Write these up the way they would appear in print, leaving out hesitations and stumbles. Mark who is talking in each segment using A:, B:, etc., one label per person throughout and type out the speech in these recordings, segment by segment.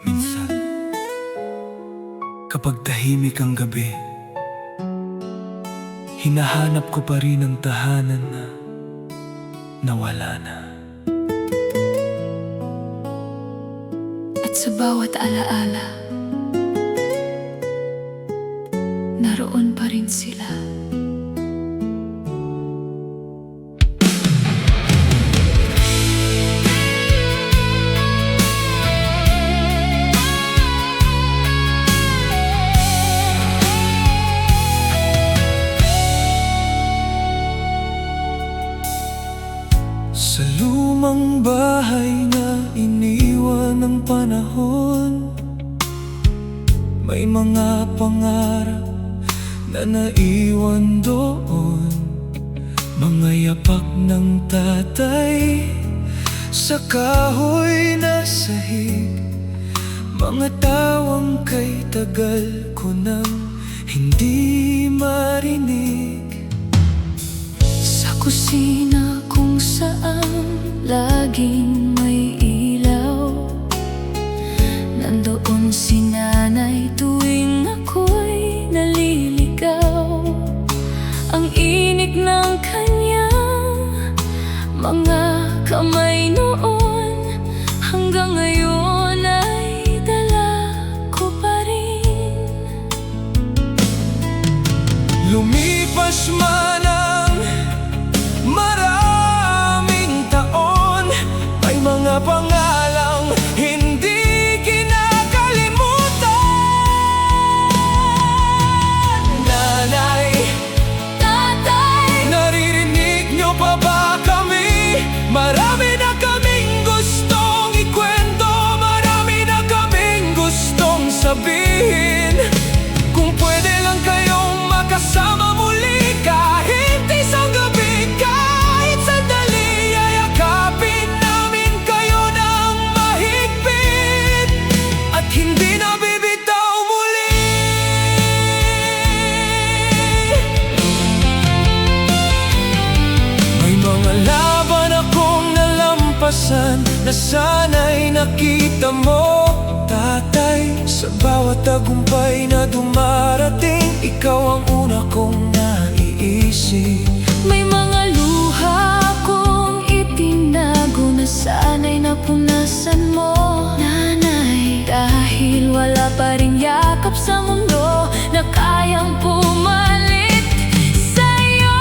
A: Minsan, kapag tahimik ang gabi, hinahanap ko pa rin ang tahanan na nawala na.
B: At sa bawat alaala, naroon pa rin sila.
A: Sa lumang bahay na iniwan ng panahon, may mga pangarap na naiwan doon. Mga yapak ng tatay sa kahoy na sahig, mga tawang kay tagal ko nang hindi marinig.
B: Sa kusina kung saan laging may ilaw, nandoon si nanay tuwing ako'y naliligaw. Ang inig ng kanyang mga kamay noon, hanggang ngayon ay dala ko pa rin.
A: Lumipas man ang maraming taon, may mga pangalang hindi kinakalimutan. Nanay,
B: Tatay,
A: naririnig niyo pa ba kami? Marami na kaming gustong ikwento, marami na kaming gustong sabihin. Kung pwede lang kayong makasama muli, kahit isang gabi, kahit sandali, yayakapin namin kayo ng mahigpit at hindi na bibitaw muli. May mga laban akong nalampasan na sana'y nakita mo, tatay. Sa bawat tagumpay na dumarating, ikaw ang una kong naiisip.
B: may mga luha kong itinago na sana'y napunasan mo, nanay. Dahil wala pa rin yakap sa mundo na kayang pumalit sa'yo.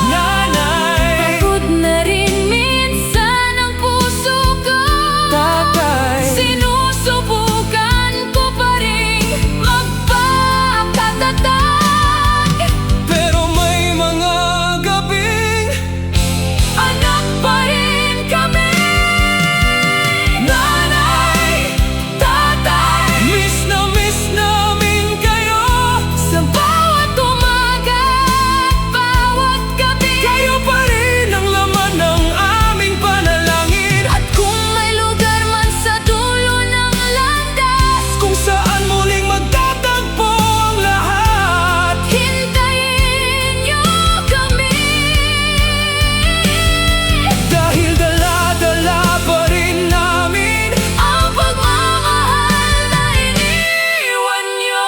A: Nanay,
B: Pagod na rin minsan ang puso ko,
A: tatay,
B: sinusubukan ko pa rin magpakatatag.
A: pero may mga gabing
B: Anak pa rin kami,
A: nanay,
B: tatay.
A: miss namin kayo.
B: Sa bawat umaga at bawat gabi,
A: Kayo pa rin ang laman ng aming panalangin,
B: at kung may lugar man sa dulo ng landas,
A: kung saan muling magtatagpo ang lahat.
B: hintayin niyo kami.
A: Dahil dala-dala pa rin namin
B: Ang pagmamahal na iniwan niyo.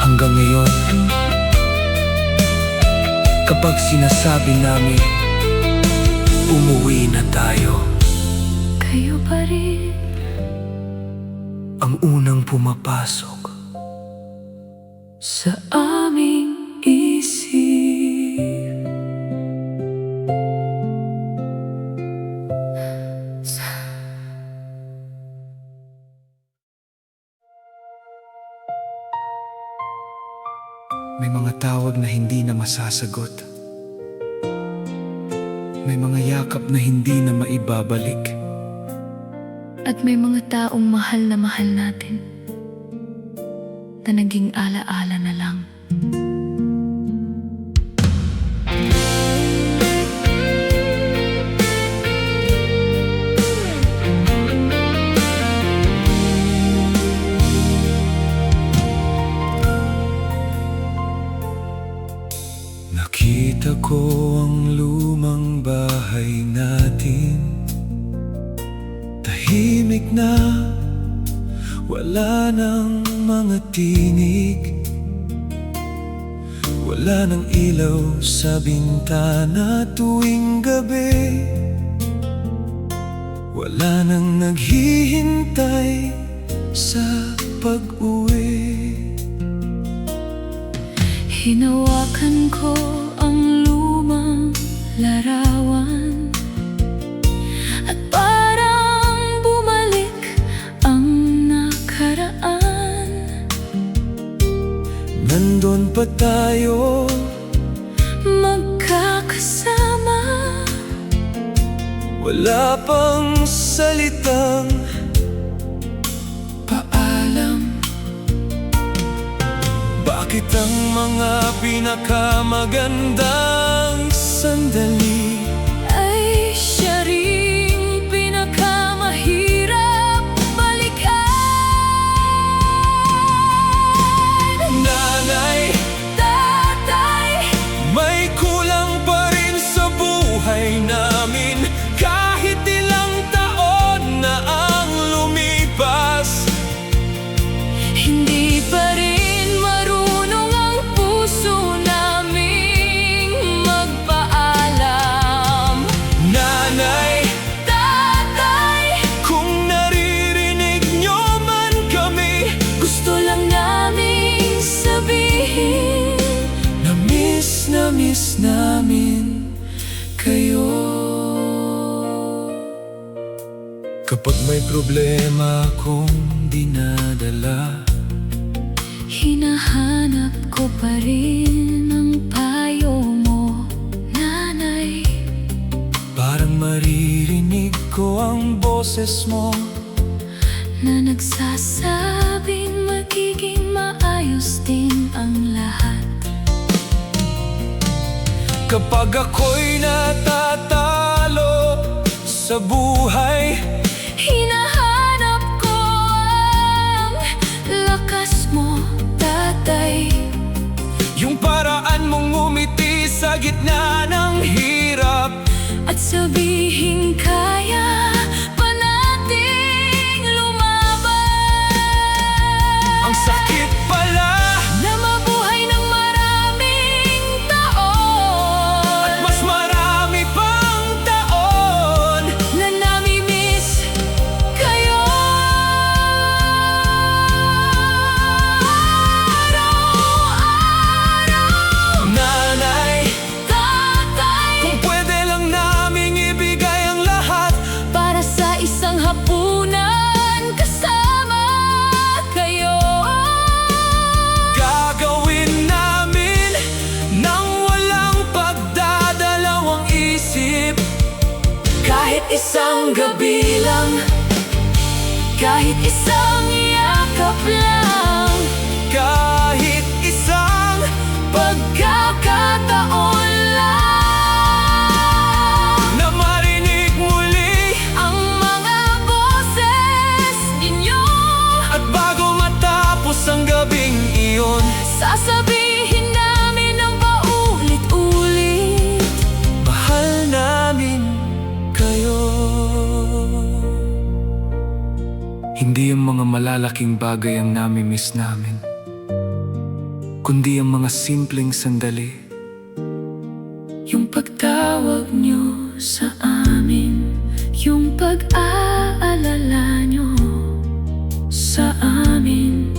A: hanggang ngayon. Kapag sinasabi namin umuwi na tayo,
B: Kayo pa rin
A: ang unang pumapasok
B: sa aming isip.
A: May mga tawag na hindi na masasagot. May mga yakap na hindi na maibabalik.
B: At may mga taong mahal natin na naging alaala na lang.
A: Tahimik na, wala ng mga tinig, wala ng ilaw sa bintana tuwing gabi, wala nang naghihintay sa pag-uwi.
B: Hinawakan ko ang lumang larawan at parang bumalik ang nakaraan.
A: Nandun pa tayo,
B: magkakasama,
A: wala pang salitang paalam. Bakit ang mga pinakamagandang sandali
B: ay siya ring pinakamahirap balikan?
A: Nanay,
B: Tatay,
A: may kulang pa rin sa buhay namin. Kahit ilang taon na ang lumipas,
B: hindi pa rin marunong ang puso naming magpaalam.
A: Nanay,
B: Tatay,
A: kung naririnig nyo man kami,
B: gusto lang naming sabihin
A: na miss namin kayo. Kapag may problema akong dinadala,
B: hinahanap ko pa rin ang payo mo, Nanay.
A: parang maririnig ko ang boses mo
B: Na nagsasabing magiging maayos din ang lahat.
A: kapag ako'y natatalo sa buhay.
B: Hinahanap ko ang lakas mo, Tatay.
A: Yung paraan mong ngumiti sa gitna ng hirap,
B: At sabihin kaya pa nating lumaban.
A: ang sakit pala
B: Na mabuhay ng maraming taon,
A: at mas marami pang taon.
B: na nami-miss kayo. Araw-araw,
A: Nanay,
B: Tatay,
A: kung pwede lang naming ibigay ang lahat,
B: para sa isang hapunan kasama kayo.
A: gagawin namin nang walang pagdadalawang isip.
B: Kahit isang gabi lang, kahit isang yakap lang,
A: Kahit isang
B: pagkakataon lang,
A: na marinig muli,
B: ang mga boses ninyo.
A: at bago matapos ang gabing iyon,
B: Sasabihin namin ng paulit-ulit,
A: mahal namin kayo. Hindi ang mga malalaking bagay ang nami-miss namin, kundi ang mga simpleng sandali.
B: yung pagtawag nyo sa amin, yung pag-aalala nyo sa amin,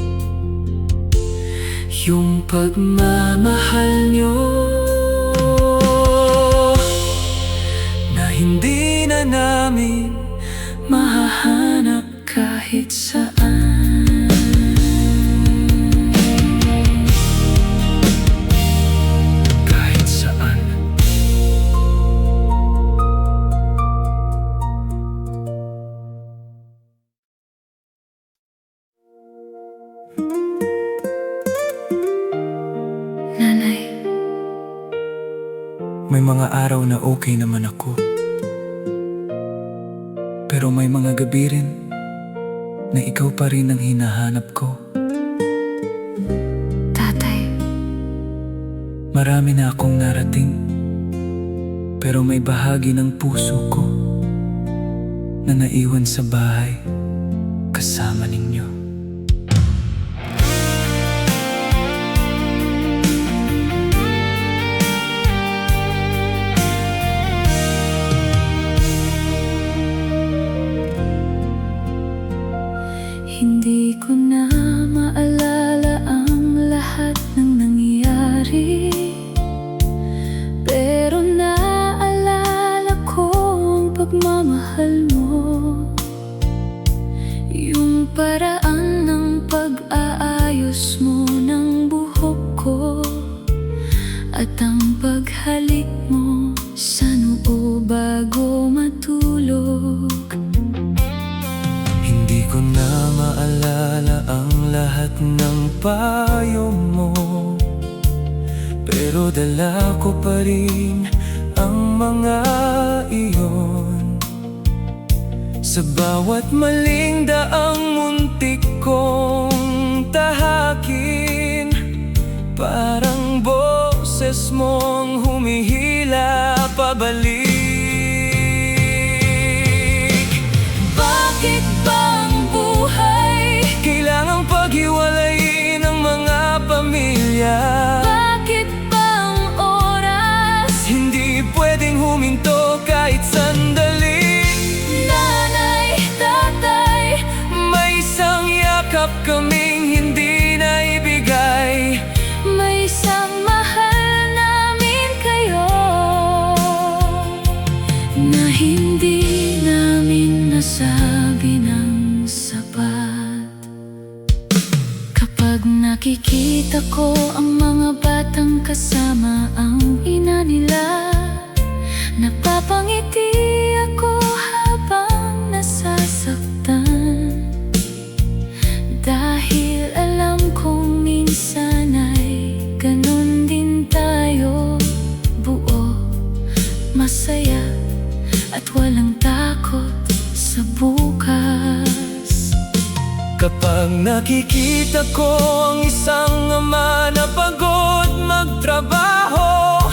A: Yung pagmamahal nyo na hindi na namin
B: mahahanap kahit saan.
A: kahit saan.
B: Nanay,
A: May mga araw na okay naman ako, pero may mga gabi rin na ikaw pa rin ang hinahanap ko.
B: Tatay,
A: Marami na akong narating, pero may bahagi ng puso ko na naiwan sa bahay kasama ninyo.
B: Hindi ko na maalala ang lahat ng nangyari, pero naalala ko ang pagmamahal mo, yung paraan ng pag-aayos mo ng buhok ko, at ang paghalik mo sa noo bago matulog.
A: Hindi ko na maalala ang lahat ng payo mo, pero dala ko pa rin ang mga iyon. Sa bawat maling daang muntik kong tahakin, parang boses mong humihila pabalik.
B: Bakit ba ang buhay
A: Kailangang paghiwalayin ang mga pamilya?
B: Bakit ba ang oras
A: Hindi pwedeng huminto kahit sandali.
B: nanay, tatay?
A: May isang yakap kaming hindi naibigay.
B: May isang mahal namin kayo na hindi namin nasabi ng sapat. Kapag nakikita ko ang mga batang kasama ang ina nila, napapangiti ako habang nasasaktan, dahil alam kong minsan ay ganun din tayo, buo, masaya, at walang takot sa bukas.
A: Kapag nakikita ko ang isang ama na pagod magtrabaho,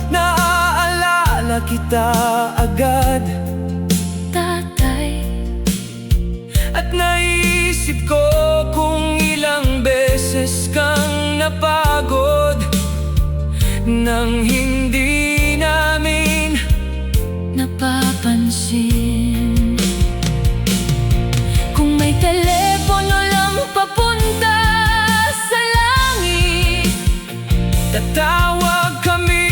A: naaalala kita agad,
B: Tatay,
A: at naisip ko kung ilang beses kang napagod nang hindi namin
B: napapansin. Kung may telepono lang papunta sa langit,
A: tatawag kami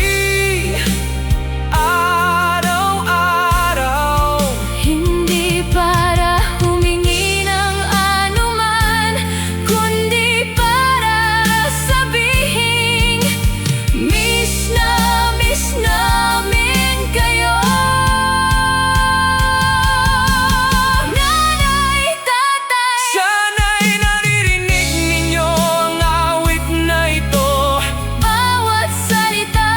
A: araw-araw.
B: hindi para humingi ng anuman, kundi para sabihin, miss namin kayo. Nanay, tatay,
A: Sana'y naririnig ninyo ang awit na ito,
B: bawat salita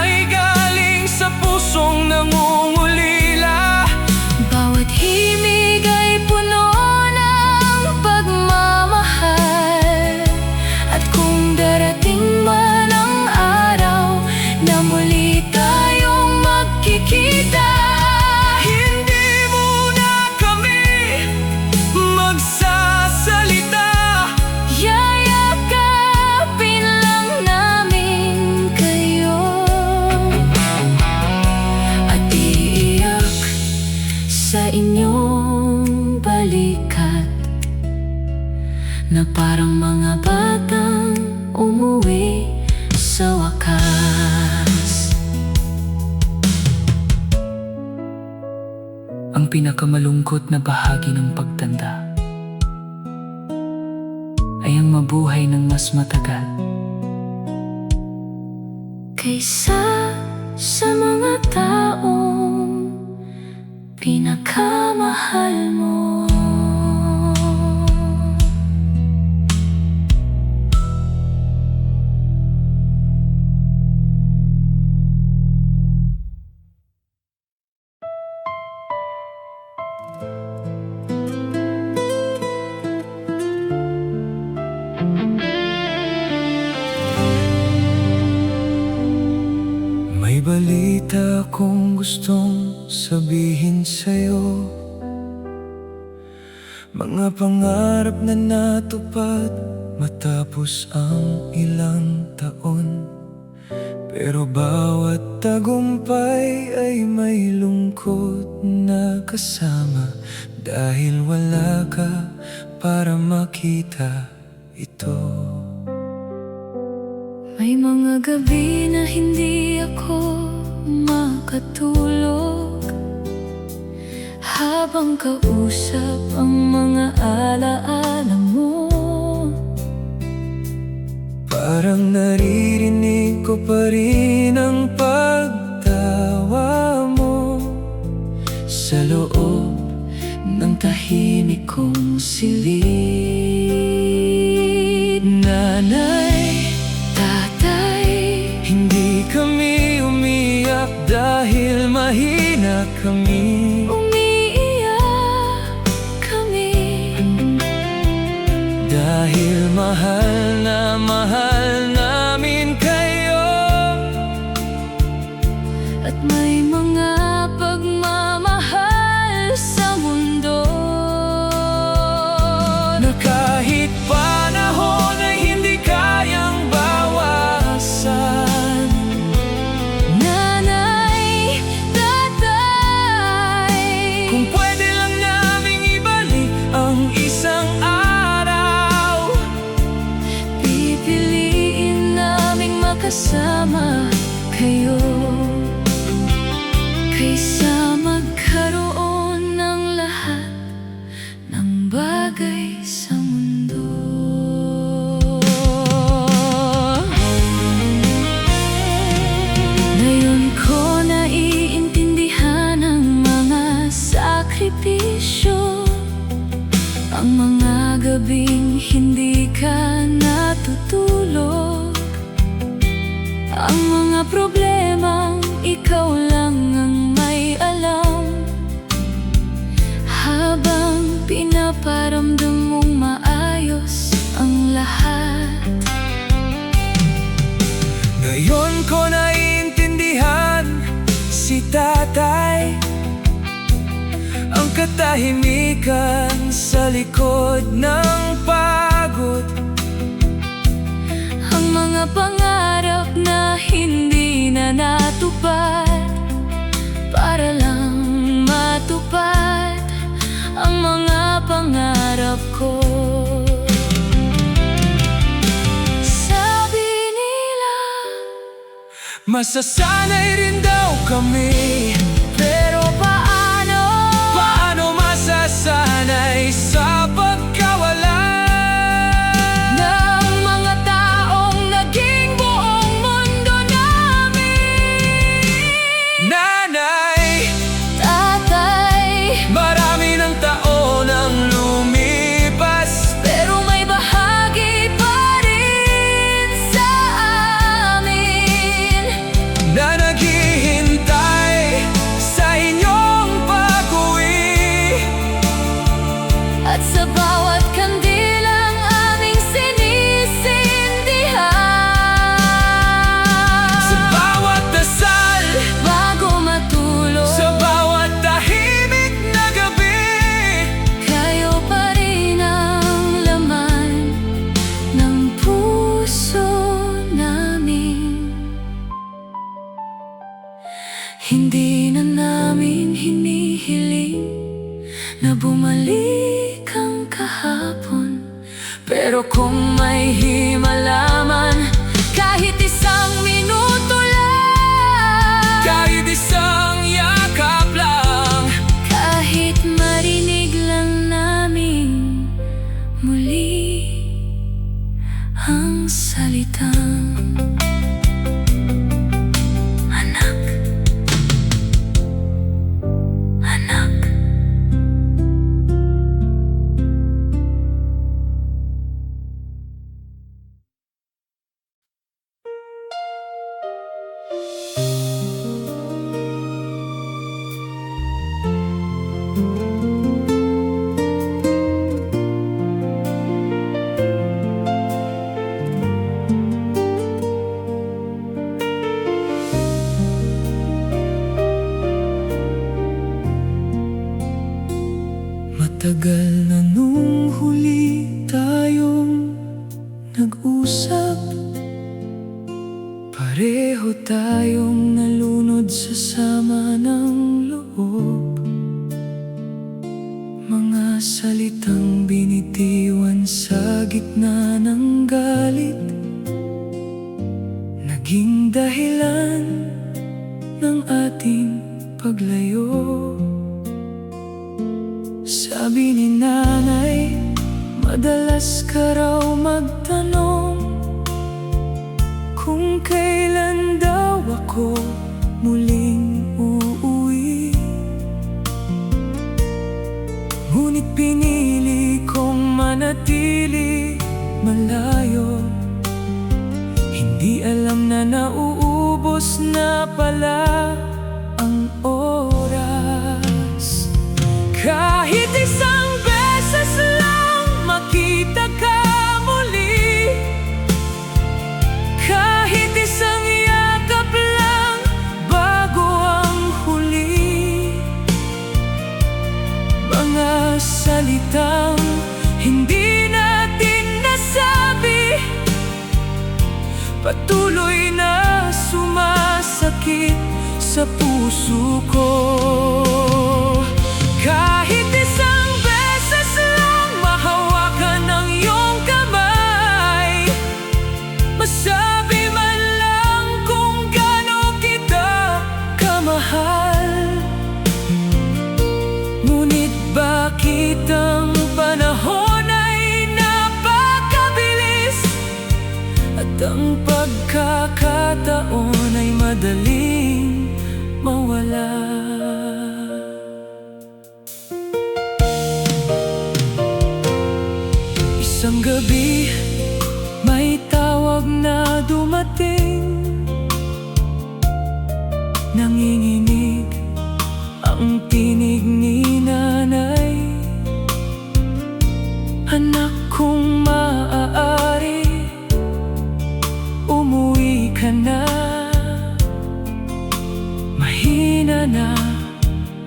A: ay galing sa pusong nangungulila.
B: bawat himig ay puno ng pagmamahal. At kung darating man ang araw na muli tayong magkikita,
A: Hindi muna kami magsasalita.
B: yayakapin lang namin kayo at iiyak sa inyong balikat, na parang mga batang umuwi sa wakas.
A: Ang pinakamalungkot na bahagi ng pagtanda ay ang mabuhay ng mas matagal
B: Kaysa sa mga taong pinakamahal mo.
A: May balita akong gustong sabihin sa'yo. Mga pangarap na natupad matapos ang ilang taon. Pero bawat tagumpay ay may lungkot na kasama, dahil wala ka para makita ito.
B: May mga gabi na hindi ako makatulog, habang kausap ang mga alaala mo.
A: Parang naririnig ko pa rin ang pagtawa mo sa loob ng tahimik kong silid. Nanay, tatay, hindi kami umiyak dahil mahina kami.
B: Umiiyak kami
A: Dahil mahal namin kayo.
B: at may mga pagmamahal sa mundo
A: Na kahit panahon ay hindi kayang bawasan.
B: Nanay, tatay,
A: Kung pwede lang naming ibalik ang isang araw,
B: pipiliin naming makasama kayo, kaysa magkaroon ng lahat ng bagay sa mundo. Ngayon ko naiintindihan ang mga sakripisyo, ang mga gabing hindi ka natutulog, ang mga problemang ikaw lang ang may alam, habang pinaparamdam mong maayos ang lahat.
A: ngayon ko naiintindihan si tatay, ang katahimikan sa likod ng pagod,
B: Ang mga pangarap na hindi na natupad, para lang matupad ang mga pangarap ko. Sabi nila,
A: masasanay rin daw kami.
B: pero paano?
A: Paano masasanay sa pagkawala
B: Ng mga taong naging buong mundo namin?
A: Nanay,
B: Tatay,
A: marami ng taon ang lumipas,
B: pero may bahagi pa rin sa amin
A: na naghihintay sa inyong pag-uwi.
B: at sa bawat kandilang aming sinisindihan.
A: Sa bawat dasal,
B: Bago matulog,
A: sa bawat tahimik na gabi,
B: kayo pa rin ang laman ng puso namin. Hindi na namin hinihiling na bumalik ang kahapon, pero kung may himalaman, kahit isang minuto lang,
A: kahit isang yakap lang,
B: kahit marinig lang namin muli ang salitang
A: Matagal na nung huli tayong nag-usap, pareho tayong nalunod sa sama ng loob. Mga salitang binitiwan sa gitna ng galit, naging dahilan ng ating paglayo. Sabi ni nanay, madalas ka raw magtanong kung kailan daw ako muling uuwi. Ngunit pinili kong manatili malayo, hindi alam na nauubos na pala ang oras. Kahit isang beses lang makita ka muli, kahit isang yakap lang bago ang huli. Mga salitang hindi natin nasabi, patuloy na sumasakit sa puso ko. Kahit isang beses lang mahawakan ang iyong kamay, masabi man lang kung gaano kita kamahal. Ngunit bakit ang panahon ay napakabilis, at ang pagkakataon ay madaling mawala. Isang gabi, may tawag na dumating. Nanginginig ang tinig ni nanay. Anak, kung maaari, umuwi ka na. Mahina na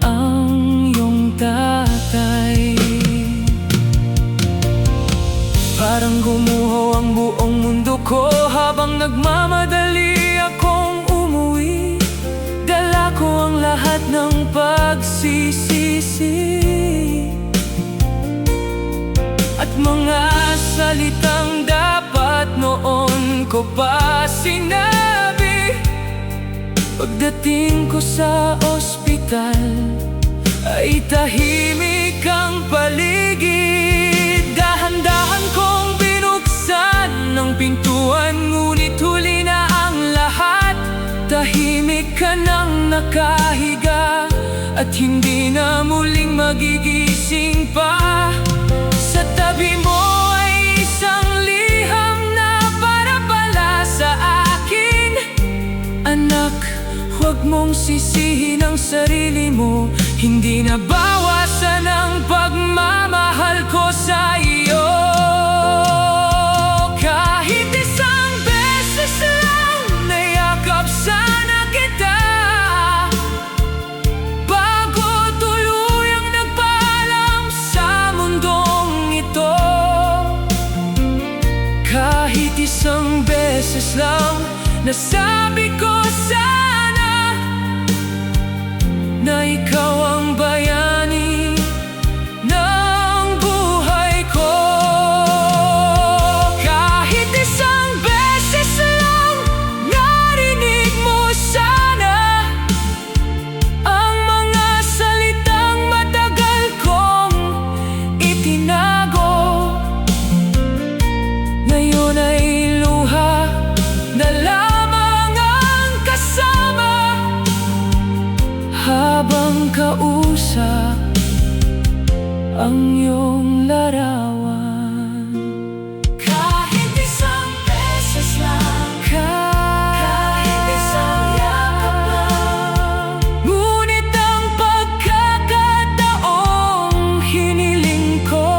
A: ang iyong tatay. Parang gumuho ang buong mundo ko habang nagmamadali akong umuwi. Dala ko ang lahat ng pagsisisi at mga salitang dapat noon ko pa sinabi. Pagdating ko sa ospital ay tahimik ang paligid. Dahan-dahan kong binuksan ng pintuan, ngunit huli na ang lahat. Tahimik ka nang nakahiga at hindi na muling magigising pa. Sa tabi mo ay isang liham na para pala sa akin. Anak, huwag mong sisihin ang sarili mo, hindi na bawasan ang pagmamahal ko sa iyo. Kahit isang beses lang nayakap sana kita, bago tuluyang nagpaalam sa mundong ito. Kahit isang beses lang nasabi ko sana na ikaw ang bayani ng buhay ko. Kahit isang beses lang narinig mo sana ang mga salitang matagal kong itinago. Ngayon ay luha na lamang ang kasama habang kausap ang iyong larawan. Kahit isang beses lang, kahit isang yakap lang, ngunit ang pagkakataong hiniling ko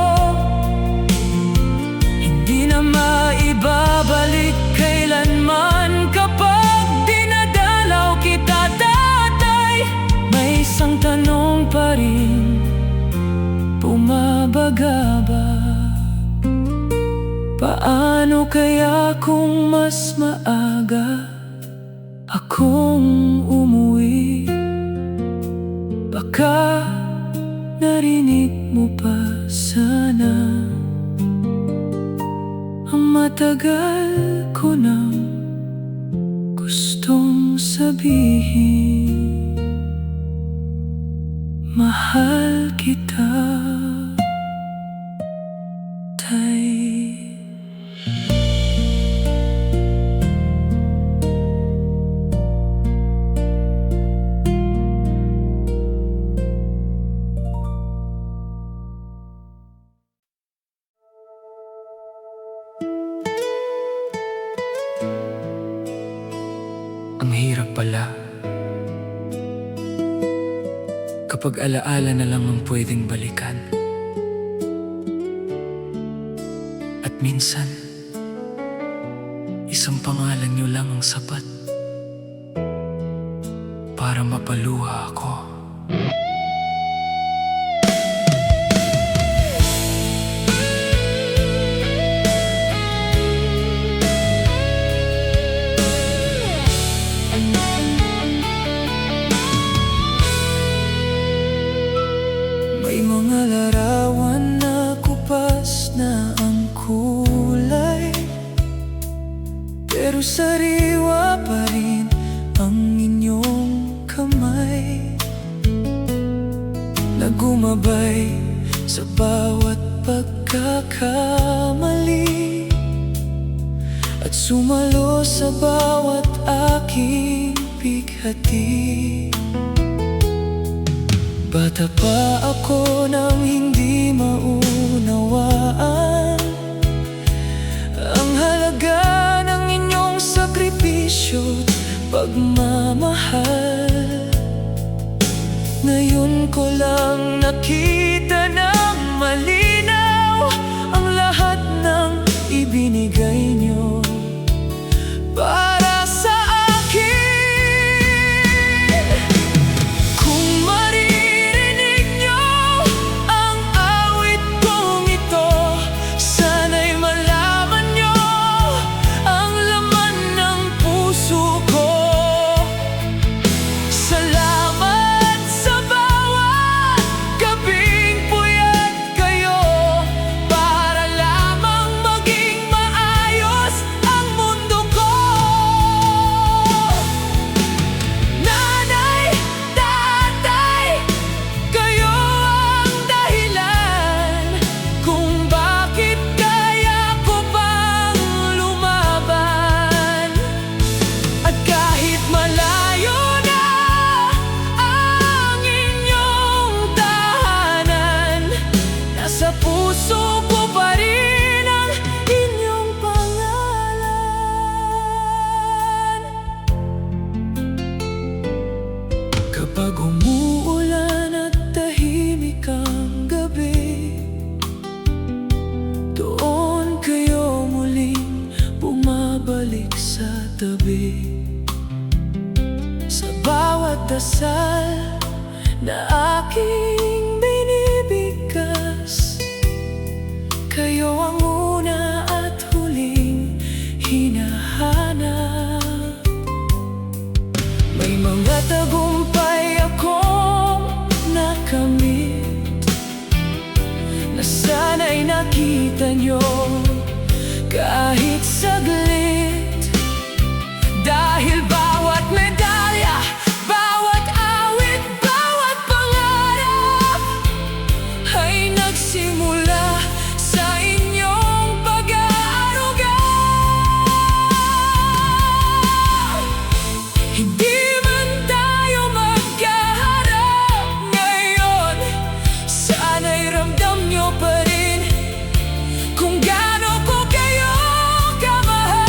A: hindi na maibabalik kailanman. Kapag dinadalaw kita, tatay, may isang tanong pa rin mabagabag. Paano kaya kung mas maaga akong umuwi? Baka narinig mo pa sana ang matagal ko nang gustong sabihin. Mahal kita, Tay. Ang hirap pala kapag alaala na lang ang pwedeng balikan. At minsan, isang pangalan niyo lang ang sapat para mapaluha ako. May mga larawan na kupas na ang kulay, pero sariwa pa rin ang inyong kamay na gumabay sa bawat pagkakamali at sumalo sa bawat aking bighati. Bata pa ako nang hindi maunawaan ang halaga ng inyong sakripisyo't pagmamahal. Ngayon ko lang nakita ng malinaw ang lahat ng ibinigay niyo para sa akin. Kung maririnig niyo ang awit kong ito, sana'y malaman niyo ang laman ng puso ko. Salamat sa bawat gabing puyat kayo para lamang maging maayos ang mundo ko. Nanay, tatay, kayo ang dahilan kung bakit kaya ko pang lumaban. At kahit malayo na ang inyong tahanan, nasa puso ko pa rin ang inyong pangalan. Kapag umuulan at tahimik ang gabi, doon kayo muling bumabalik sa tabi. Sa bawat dasal na aking binibigkas, kayo ang una at huling hinahanap. May mga tagumpay akong nakamit na sana'y nakita nyo kahit saglit. Dahil bawat medalya, bawat awit, bawat pangarap ay nagsimula sa inyong pag-aaruga. Hindi man tayo magkaharap ngayon, sana'y ramdam nyo pa rin kung gaano ko kayo kamahal.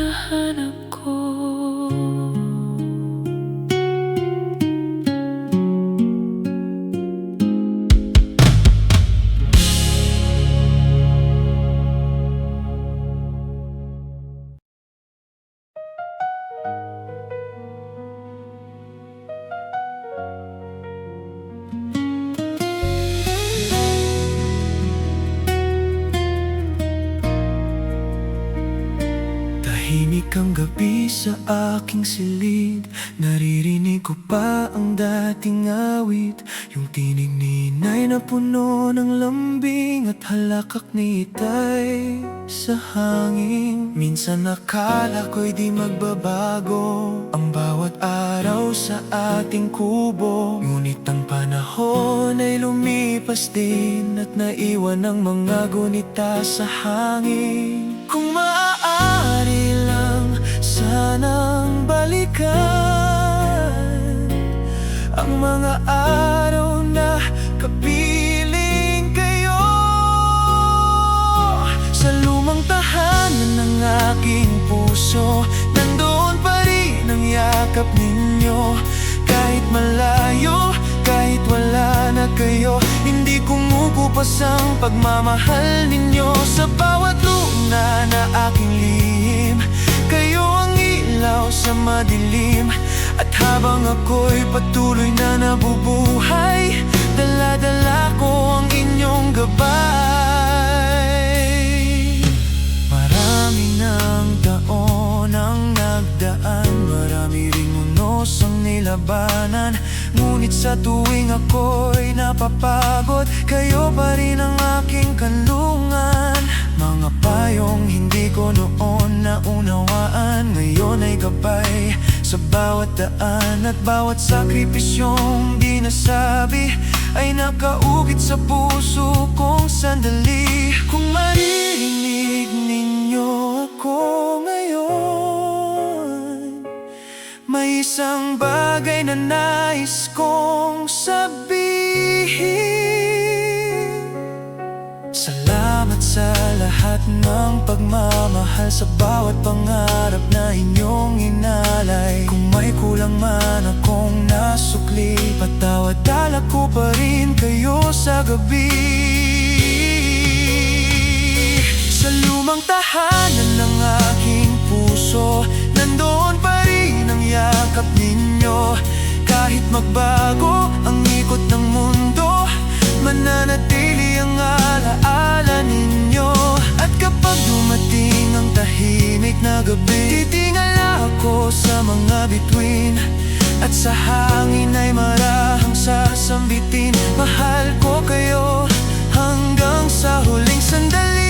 B: hinahanap ko.
A: Tahimik ang gabi sa aking silid, naririnig ko pa ang dating awit. Yung tinig ni inay na puno ng lambing at halakak ni itay sa hangin. Minsan akala ko'y di magbabago ang bawat araw sa ating kubo. Ngunit ang panahon ay lumipas din at naiwan ang mga gunita sa hangin. Kung maaari lang sanang balikan ang mga araw na kapiling kayo sa lumang tahanan ng aking puso. Nandoon pa rin ang yakap ninyo, kahit malayo, kahit wala na kayo. Hindi kumukupas ang pagmamahal ninyo sa bawat luna na aking lihim. Kayo ang ilaw sa madilim, at habang ako'y patuloy na nabubuhay, dala-dala ko ang inyong gabay. Marami ng taon ang nagdaan, marami ring unos ang nilabanan. Ngunit sa tuwing ako'y napapagod, kayo pa rin ang aking kanlungan. Mga payong hindi ko noon naunawaan, ngayon ay gabay sa bawat daan. At bawat sakripisyong di nasabi ay nakaukit sa puso kong sandali. Kung maririnig ninyo ako ngayon, may isang bagay na nais kong sabihin. Salamat sa lahat ng pagmamahal, sa bawat pangarap na inyong inalay. Kung may kulang man akong nasukli, patawad dala ko pa rin kayo sa gabi. Sa lumang tahanan ng aking puso, nandoon pa rin ang yakap ninyo. Kahit magbago ang ikot ng mundo, mananatili ang alaala ninyo. At kapag dumating ang tahimik na gabi, titingala ako sa mga bituin, at sa hangin ay marahang sasambitin. Mahal ko kayo hanggang sa huling sandali.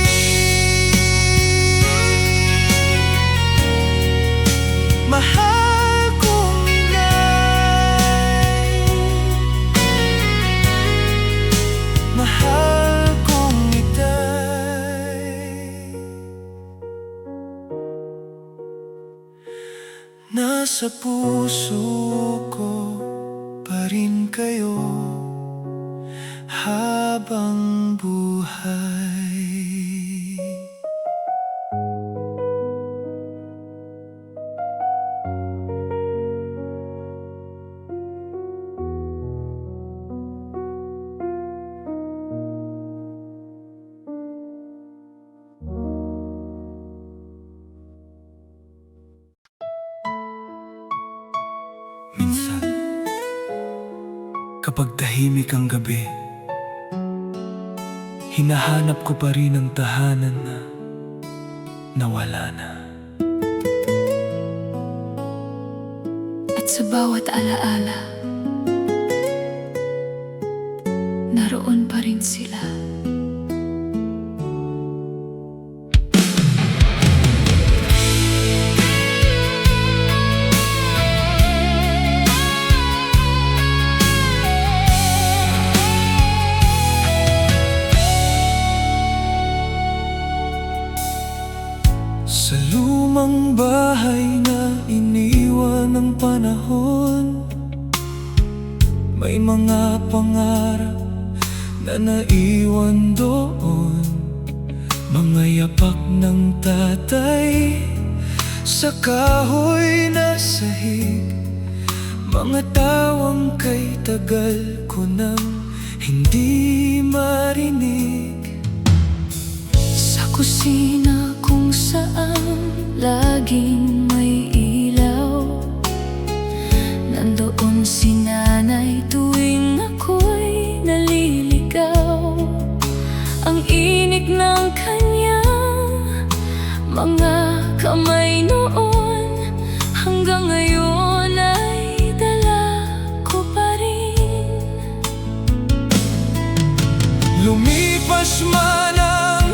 A: Mahal kong inay, mahal kong itay, nasa puso ko pa rin kayo habang buhay. Minsan, kapag tahimik ang gabi, hinahanap ko pa rin ang tahanan na nawala na.
B: At sa bawat alaala, naroon pa rin sila.
A: Sa lumang bahay na iniwan ng panahon, may mga pangarap na naiwan doon. Mga yapak ng tatay sa kahoy na sahig. Mga tawang kay tagal ko nang hindi marinig.
B: Sa kusina kung saan laging may ilaw, nandoon si nanay tuwing ako'y naliligaw. Ang inig ng kanyang mga kamay noon, hanggang ngayon ay dala ko pa rin.
A: Lumipas man ang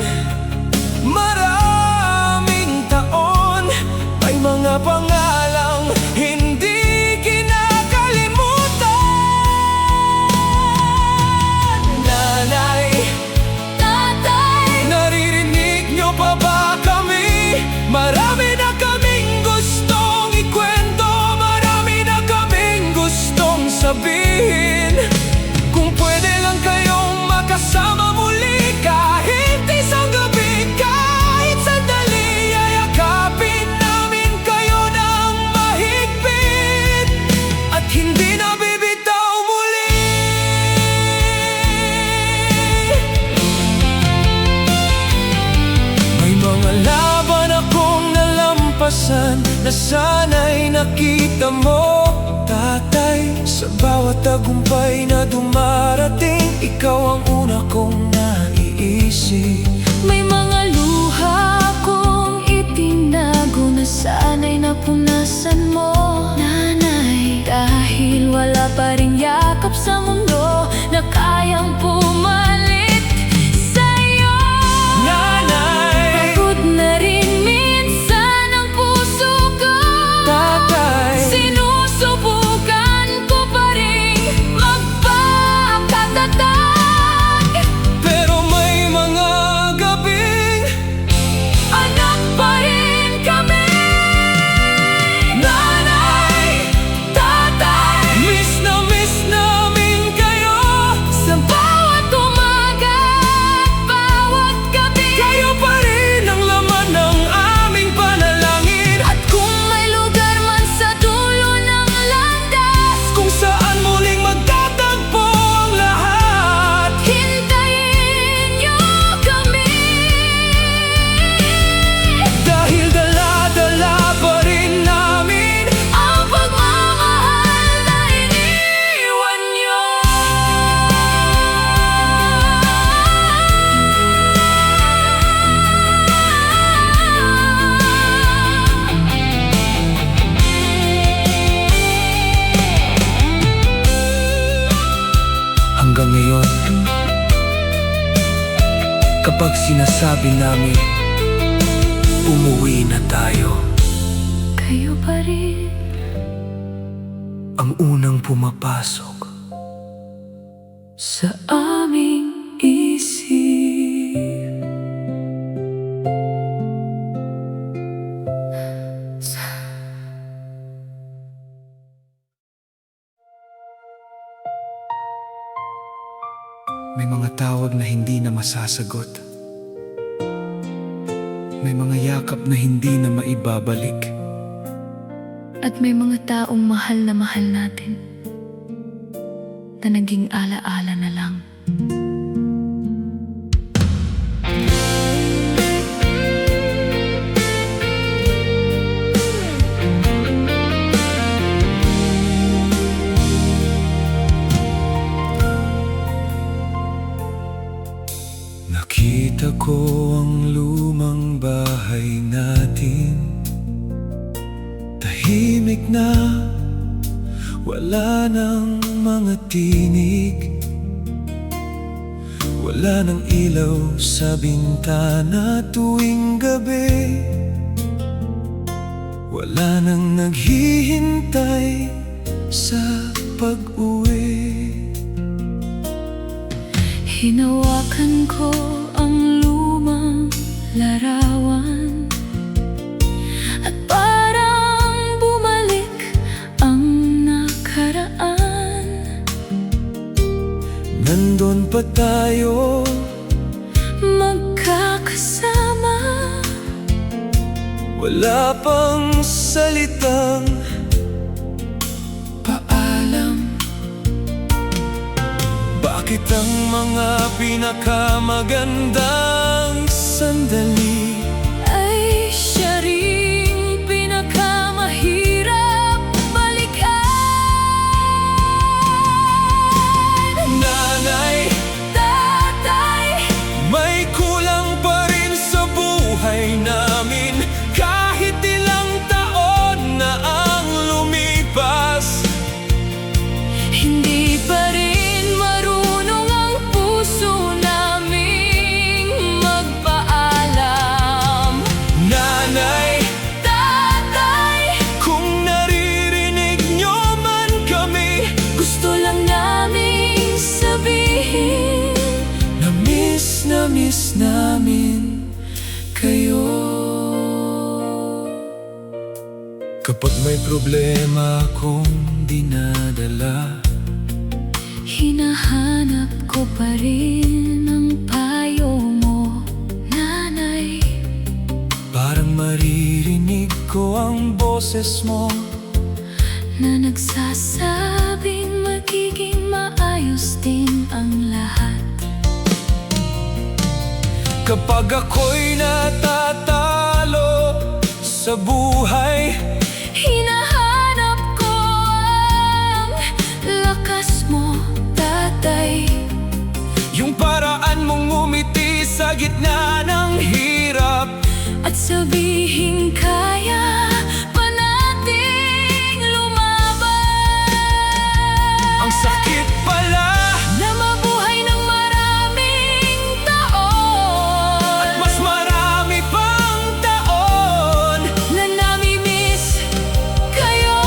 A: maraming taon, may mga pangalang hindi kinakalimutan. Nanay,
B: Tatay,
A: naririnig niyo pa ba kami? Marami na kaming gustong ikwento, marami na kaming gustong sabihin. Kung pwede lang kayong makasama muli, kahit isang gabi, kahit sandali, yayakapin namin kayo ng mahigpit at hindi na bibitaw muli. May mga laban akong nalampasan na sana'y nakita mo, tatay. Sa bawat tagumpay na dumarating, ikaw ang una kong naiisip.
B: may mga luha kong itinago na sana'y napunasan mo, nanay. Dahil wala pa ring yakap sa mundo na kayang pumalit sa'yo.
A: Nanay,
B: Pagod na rin minsan ang puso ko,
A: tatay,
B: sinusubukan ko pa rin magpakatatag.
A: pero may mga gabing
B: Anak pa rin kami,
A: nanay,
B: tatay.
A: miss namin kayo.
B: Sa bawat umaga at bawat gabi,
A: Kayo pa rin ang laman ng aming panalangin,
B: at kung may lugar man sa dulo ng landas,
A: kung saan muling magtatagpo ang lahat.
B: hintayin niyo kami.
A: Dahil dala-dala pa rin namin
B: Ang pagmamahal na iniwan niyo.
A: hanggang ngayon. Kapag sinasabi namin umuwi na tayo,
B: Kayo pa rin.
A: ang unang pumapasok
B: Sa aming isip.
A: May mga tawag na hindi na masasagot. May mga yakap na hindi na maibabalik.
B: At may mga taong mahal natin na naging alaala na lang.
A: Nakita ko ang lumang bahay natin, tahimik na, wala nang mga tinig, wala nang ilaw sa bintana tuwing gabi, wala nang naghihintay sa pag-uwi.
B: Hinawakan ko ang lumang larawan, at parang bumalik ang nakaraan.
A: Nandun pa tayo,
B: magkakasama,
A: Wala pang salitang paalam. Bakit ang mga pinakamagandang sandali
B: ay siya ring pinakamahirap balikan?
A: Nanay,
B: Tatay,
A: may kulang pa rin sa buhay namin. Kahit ilang taon na ang lumipas,
B: hindi pa rin marunong ang puso naming magpaalam.
A: Nanay,
B: Tatay,
A: kung naririnig nyo man kami,
B: gusto lang naming sabihin
A: na miss namin kayo. Kapag may problema akong dinadala,
B: hinahanap ko pa rin ang payo mo, Nanay.
A: parang maririnig ko ang boses mo
B: Na nagsasabing magiging maayos din ang lahat.
A: kapag ako'y natatalo sa buhay.
B: Hinahanap ko ang lakas mo, Tatay.
A: Yung paraan mong ngumiti sa gitna ng hirap,
B: At sabihin kaya pa nating lumaban.
A: ang sakit pala
B: Na mabuhay ng maraming taon,
A: at mas marami pang taon.
B: na nami-miss kayo.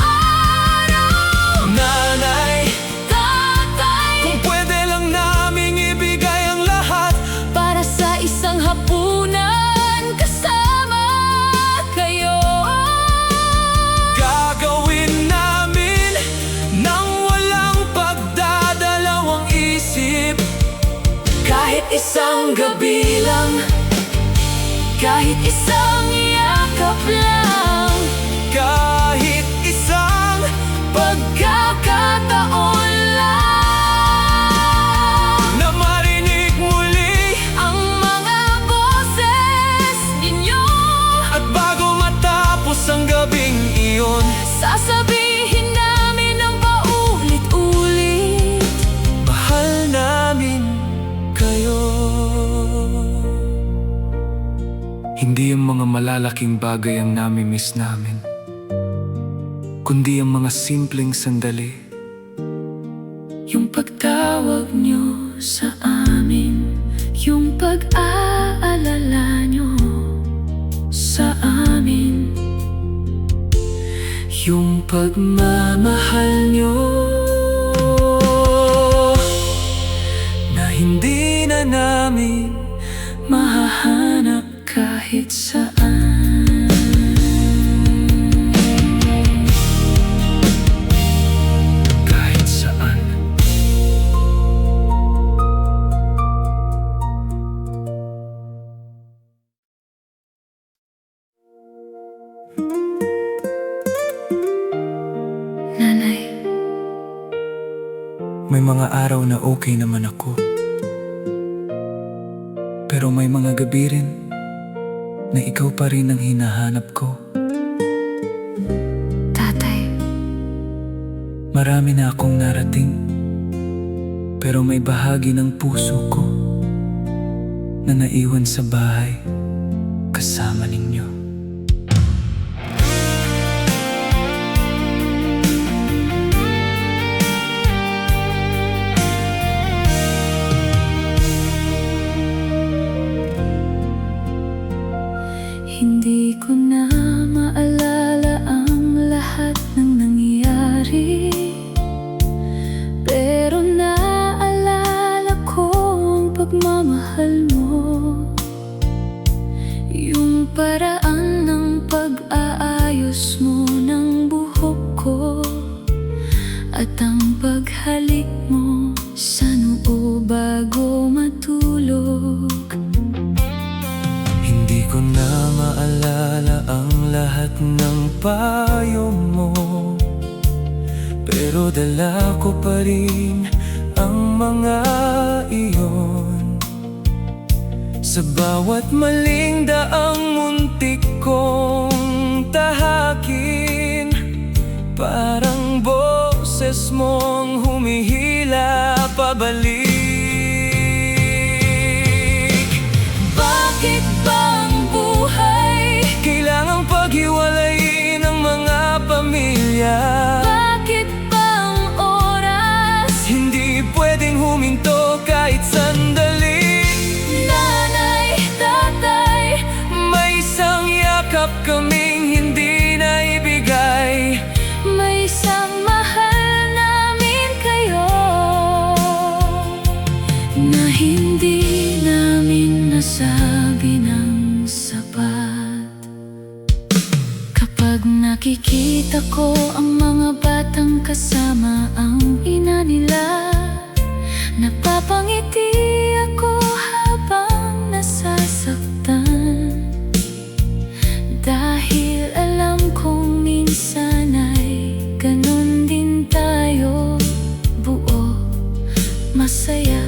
B: Araw-araw,
A: Nanay,
B: Tatay,
A: kung pwede lang naming ibigay ang lahat,
B: para sa isang hapunan kasama kayo.
A: gagawin namin nang walang pagdadalawang isip.
B: Kahit isang gabi lang, kahit isang yakap lang,
A: Kahit isang
B: pagkakataon lang,
A: na marinig muli,
B: ang mga boses ninyo,
A: at bago matapos ang gabing iyon,
B: sasabihin namin ng paulit-ulit.
A: mahal namin kayo. Hindi ang mga malalaking bagay ang nami-miss namin, kundi ang mga simpleng sandali.
B: Yung pagtawag nyo sa amin, yung pag-aalala nyo sa amin,
A: Yung pagmamahal nyo na hindi na namin
B: mahahanap kahit saan.
A: kahit saan.
B: Nanay,
A: May mga araw na okay naman ako, pero may mga gabi rin na ikaw pa rin ang hinahanap ko.
B: Tatay,
A: Marami na akong narating, pero may bahagi ng puso ko na naiwan sa bahay kasama ninyo.
B: hindi ko na maalala ang lahat ng nangyari, pero naalala ko ang pagmamahal mo, yung paraan
A: lahat ng payo mo, pero dala ko pa rin ang mga iyon. Sa bawat maling daang muntik kong tahakin, parang boses mong humihila pabalik. Bakit bang buhay kailangang paghiwalayin ng mga pamilya?
B: Bakit bang oras
A: Hindi pwedeng huminto kahit sandali.
B: nanay, tatay,
A: May isang yakap kaming hindi naibigay.
B: may isang mahal namin kayo na hindi namin nasabi ng sapat. Kapag nakikita ko ang mga batang kasama ang ina nila, napapangiti ako habang nasasaktan, dahil alam kong minsan ay ganun din tayo, buo, masaya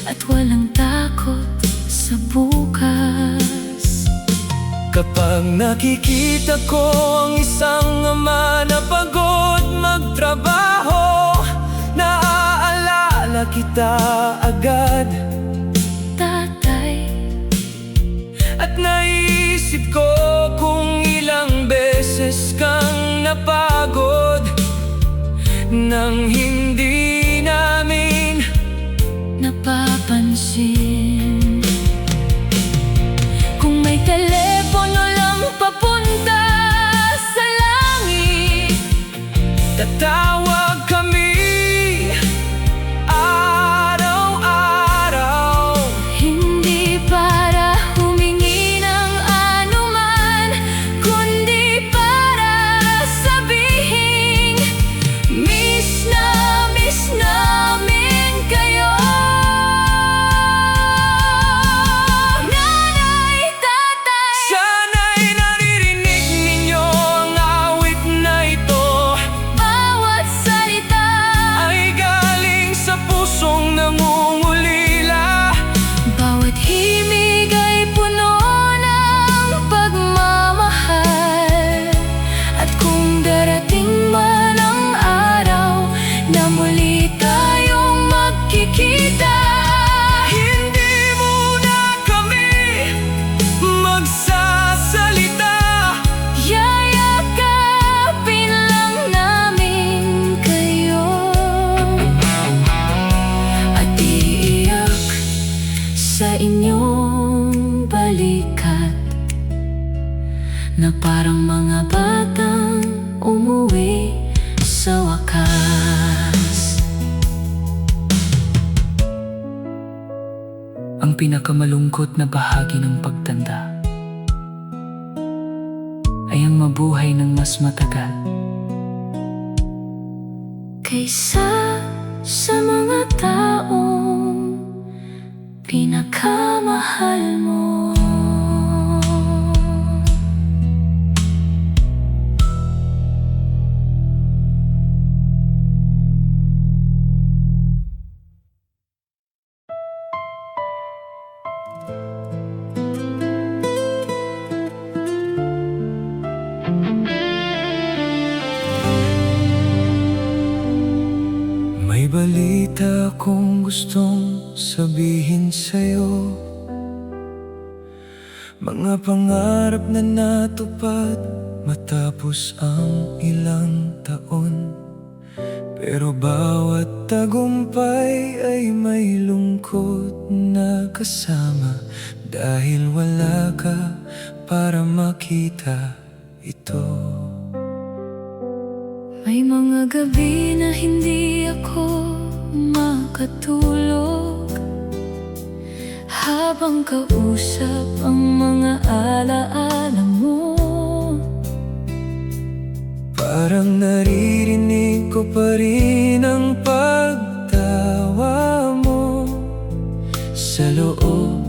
B: at walang takot sa bukas.
A: Kapag nakikita ko ang isang ama na pagod magtrabaho, naaalala kita agad,
B: Tatay,
A: at naisip ko kung ilang beses kang napagod nang hindi namin
B: napapansin. Kung may telepono lang papunta sa langit,
A: tatawag kami araw-araw.
B: hindi para humingi ng anuman, kundi para sabihing miss namin kayo. Nanay, tatay,
A: Sana'y naririnig ninyo ang awit na ito,
B: bawat salita
A: ay galing sa pusong nangungulila.
B: bawat himig ay puno ng pagmamahal. At kung darating man ang araw na muli tayong magkikita,
A: Hindi muna kami magsasalita.
B: yayakapin lang namin kayo at iiyak sa inyong balikat, na parang mga batang umuwi sa wakas.
A: Ang pinakamalungkot na bahagi ng pagtanda ay ang mabuhay ng mas matagal.
B: Kaysa sa mga taong pinakamahal mo.
A: May balita akong gustong sabihin sa'yo, mga pangarap na natupad matapos ang ilang taon. Pero bawat tagumpay ay may lungkot na kasama, dahil wala ka para makita ito.
B: May mga gabi na hindi ako makatulog, habang kausap ang mga alaala mo.
A: Parang naririnig ko pa rin ang pagtawa mo sa loob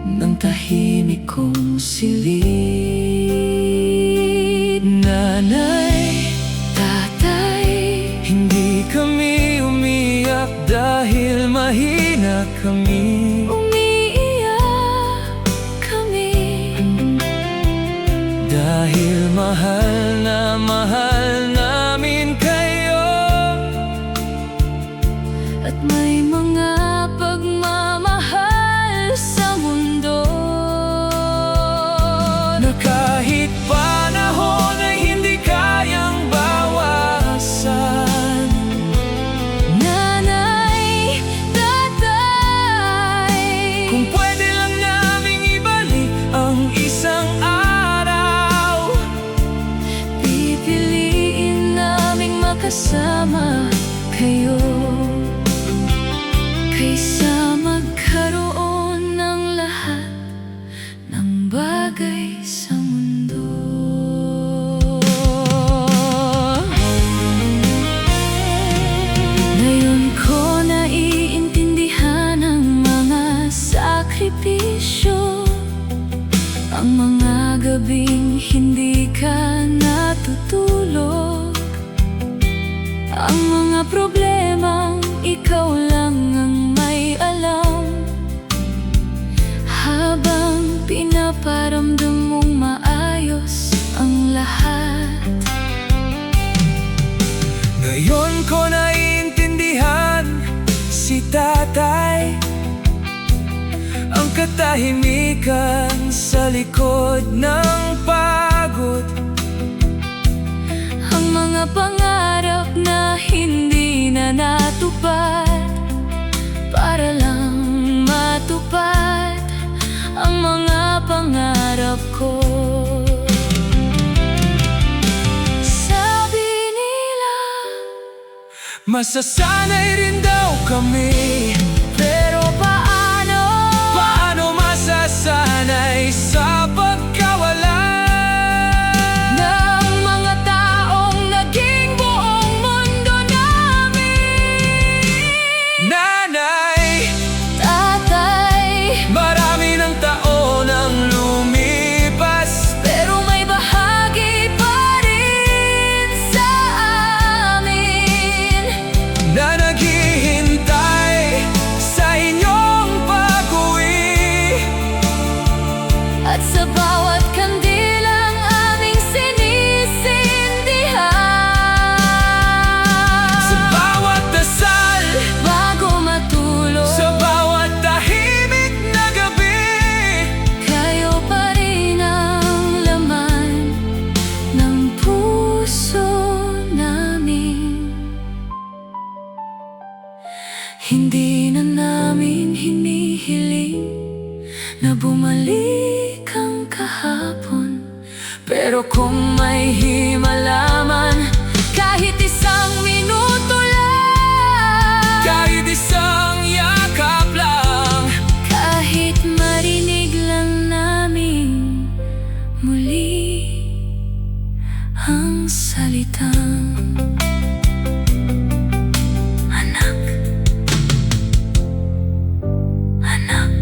A: ng tahimik kong silid.
B: nanay, tatay.
A: Hindi kami umiyak dahil mahina kami.
B: Umiiyak kami
A: Dahil mahal namin kayo.
B: at may mga pagmamahal sa mundo
A: Na kahit panahon ay hindi kayang bawasan.
B: nanay, tatay.
A: Kung pwede lang naming ibalik ang isang araw,
B: Pipiliin naming makasama kayo kaysa magkaroon ng lahat ng bagay sa mundo. Ngayon ko naiintindihan ang mga sakripisyo, ang mga gabing hindi ka natutulog, ang mga problemang ikaw lang ang may alam, habang pinaparamdam mong maayos ang lahat.
A: ngayon ko naiintindihan si tatay, ang katahimikan sa likod ng pagod,
B: Ang mga pangarap na hindi na natupad, para lang matupad ang mga pangarap ko. Sabi nila,
A: masasanay rin daw kami.
B: pero paano?
A: Paano masasanay sa pagkawalan
B: Ng mga taong naging buong mundo namin.
A: nanay?
B: Tatay,
A: Marami ng taon ang lumipas,
B: pero may bahagi pa rin sa amin
A: na naghihintay sa inyong pag-uwi.
B: at sa bawat kandilang aming sinisindihan.
A: Sa bawat dasal,
B: Bago matulog,
A: sa bawat tahimik na gabi,
B: kayo pa rin ang laman ng puso namin. Hindi na namin hinihiling na bumalik ang kahapon, pero kung may himalaman, kahit isang minuto lang,
A: kahit isang yakap lang,
B: kahit marinig lang namin muli ang salitang anak, anak.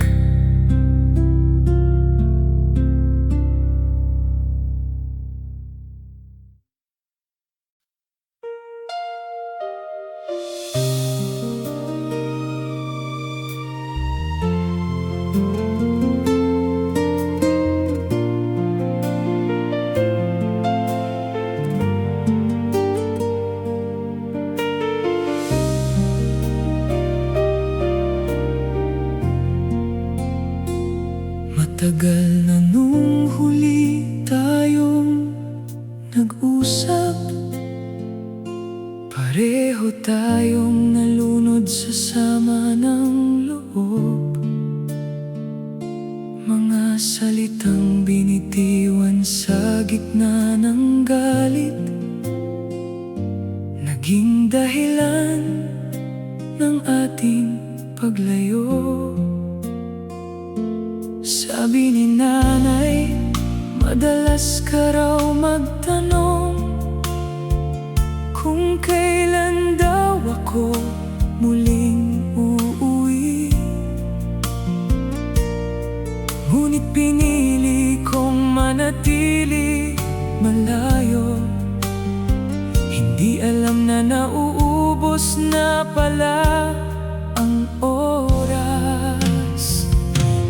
A: Matagal na nung huli tayong nag-usap, pareho tayong nalunod sa sama ng loob. Mga salitang binitiwan sa gitna ng galit, naging dahilan ng ating paglayo. Sabi ni nanay, madalas ka raw magtanong kung kailan daw ako muling uuwi. Ngunit pinili kong manatili malayo Di alam na nauubos na pala ang oras.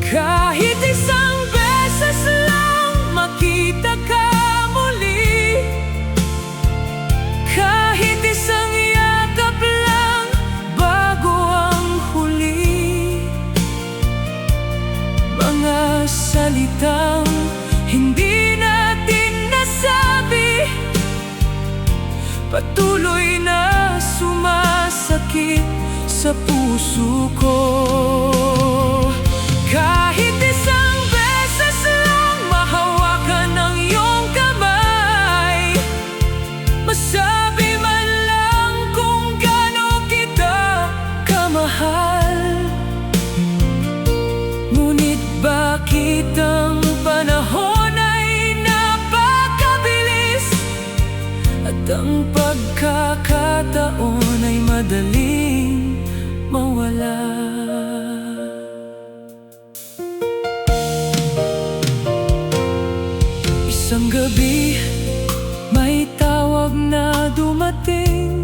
A: Kahit isang beses lang makita ka muli, kahit isang yakap lang bago ang huli, mga salitang hindi natin nasabi, patuloy na sumasakit sa puso ko. Kahit isang beses lang mahawakan ng iyong kamay, masabi man lang kung gaano kita kamahal. Ngunit bakit ang panahon ay napakabilis, at ang pagkakataon ay madaling mawala. Isang gabi, may tawag na dumating.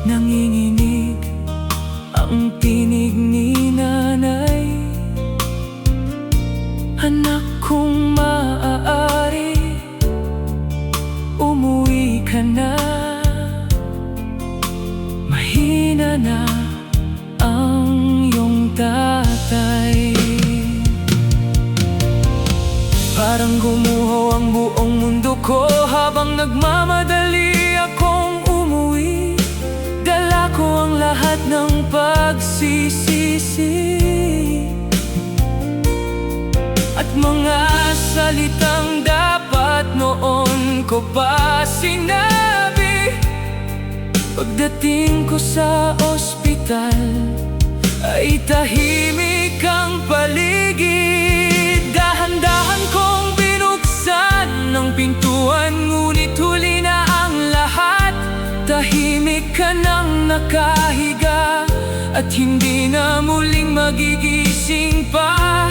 A: Nanginginig ang tinig ni nanay. Anak, kung maaari, umuwi ka na. Mahina na ang iyong tatay. Parang gumuho ang buong mundo ko habang nagmamadali akong umuwi. Dala ko ang lahat ng pagsisisi at mga salitang dapat noon ko pa sinabi. Pagdating ko sa ospital ay tahimik ang paligid. Dahan-dahan kong binuksan ng pintuan, ngunit huli na ang lahat. Tahimik ka nang nakahiga at hindi na muling magigising pa.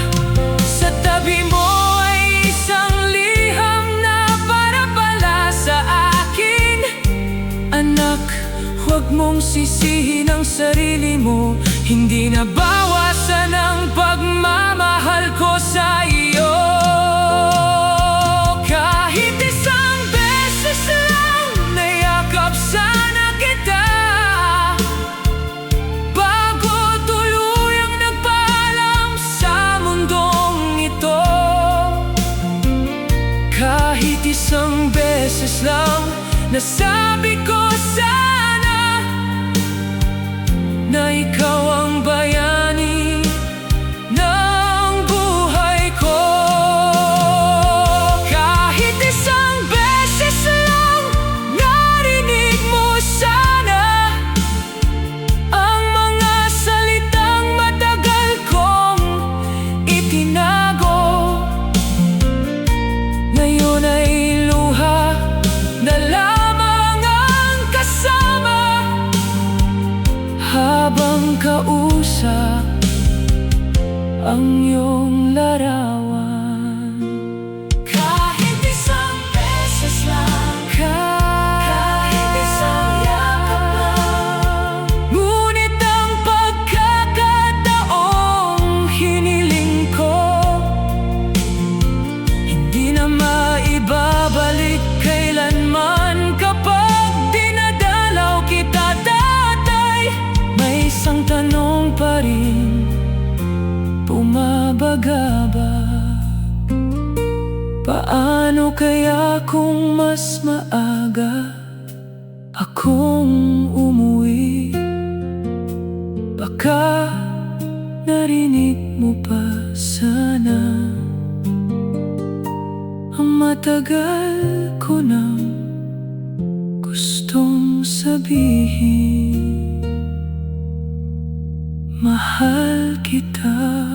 A: Sa tabi mo ay isang liham na para pala sa akin. Anak, huwag mong sisihin ang sarili mo, hindi na bawasan ang pagmamahal ko sa iyo. Kahit isang beses lang nayakap sana kita, bago tuluyang nagpaalam sa mundong ito. Kahit isang beses lang nasabi ko sana na ikaw ang bayani ng buhay ko. Kahit isang beses lang narinig mo sana ang mga salitang matagal kong itinago. Ngayon ay luha na lamang ang kasama habang kausap ang iyong larawan. Kahit isang beses lang, kahit isang yakap lang, ngunit ang pagkakataong hiniling ko hindi na maibabalik kailanman. Kapag dinadalaw kita, tatay, may isang tanong pa rin bumabagabag. Paano kaya kung mas maaga akong umuwi? Baka narinig mo pa sana ang matagal ko nang gustong sabihin. Mahal kita.